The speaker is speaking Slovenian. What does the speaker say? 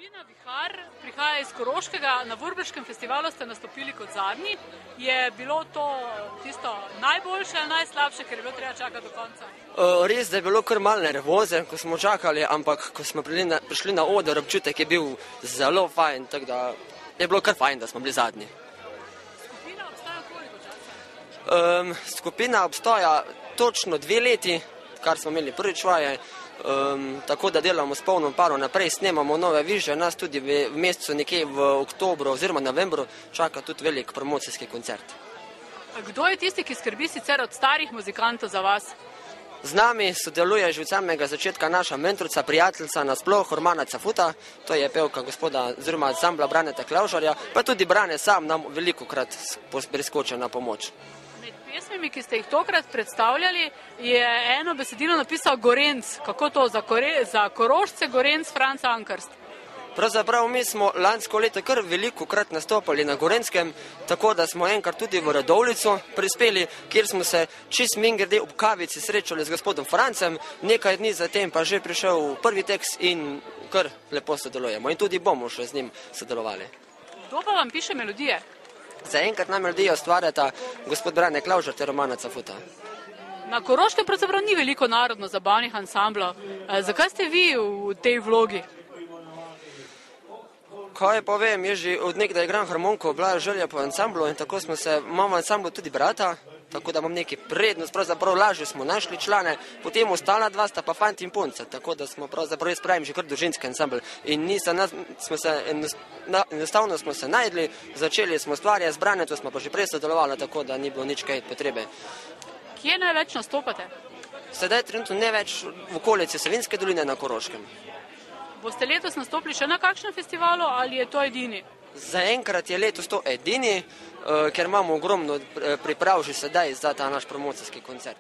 Skupina Vihar prihaja iz Koroškega, na Vurberškem festivalu ste nastopili kot zadnji. Je bilo to tisto najboljše ali najslabše, ker je bilo treba čakati do konca? Res, da je bilo kar malo nervoze, ko smo čakali, ampak ko smo prišli na oder, občutek je bil zelo fajn, tako da je bilo kar fajn, da smo bili zadnji. Skupina obstaja koliko časa? Skupina obstaja točno 2 leti, kar smo imeli prvič vaje. Tako da delamo s polno paro naprej, snemamo nove viže, nas tudi v mesecu nekje v oktobru oziroma novembru čaka tudi velik promocijski koncert. Kdo je tisti, ki skrbi sicer od starih muzikantov za vas? Z nami sodeluje že od samega začetka naša mentorica, prijateljica nasploh, Romana Cafuta, to je pevka gospoda oziroma ansambla Braneta Klavžarja, pa tudi Brane sam nam velikokrat priskoči na pomoč. Med pesmimi, ki ste jih tokrat predstavljali, je eno besedilo napisal Gorenc. Kako to za Korošce, Gorenc, Franc Ankerst? Pravzaprav mi smo lansko leto kar velikokrat nastopali na Gorenjskem, tako da smo enkrat tudi v Radovljico prispeli, kjer smo se čist mingerde ob kavici srečali z gospodom Francem, nekaj dni zatem pa že prišel prvi tekst in kar lepo sodelujemo in tudi bomo še z njim sodelovali. Kdo pa vam piše melodije? Zaenkrat nam melodijo ustvarjata gospod Brane Klavžar ter Romana Cafuta. Na Koroškem pravzaprav ni veliko narodno-zabavnih ansamblov. Zakaj ste vi v tej vlogi? Kaj pa vem, jaz že od nekdaj igram harmoniko, bila je želja po ansamblu in tako imamo v ansamblu tudi brata, tako da imam neki prednost, pravzaprav lažje smo našli člane, potem ostala 2 sta pa fant in punca, tako da smo pravzaprav jaz pravim že kar družinski ansambl in enostavno smo se najdli, začeli smo stvarjati z Branetom, smo pa že prej sodelovali, tako da ni bilo nič kaj potrebe. Kje največ nastopate? Sedaj trenutno ne več v okolici Savinjske doline na Koroškem. Boste letos nastopili še na kakšnem festivalu ali je to edini? Zaenkrat je letos to edini, ker imamo ogromno priprav že sedaj za ta naš promocijski koncert.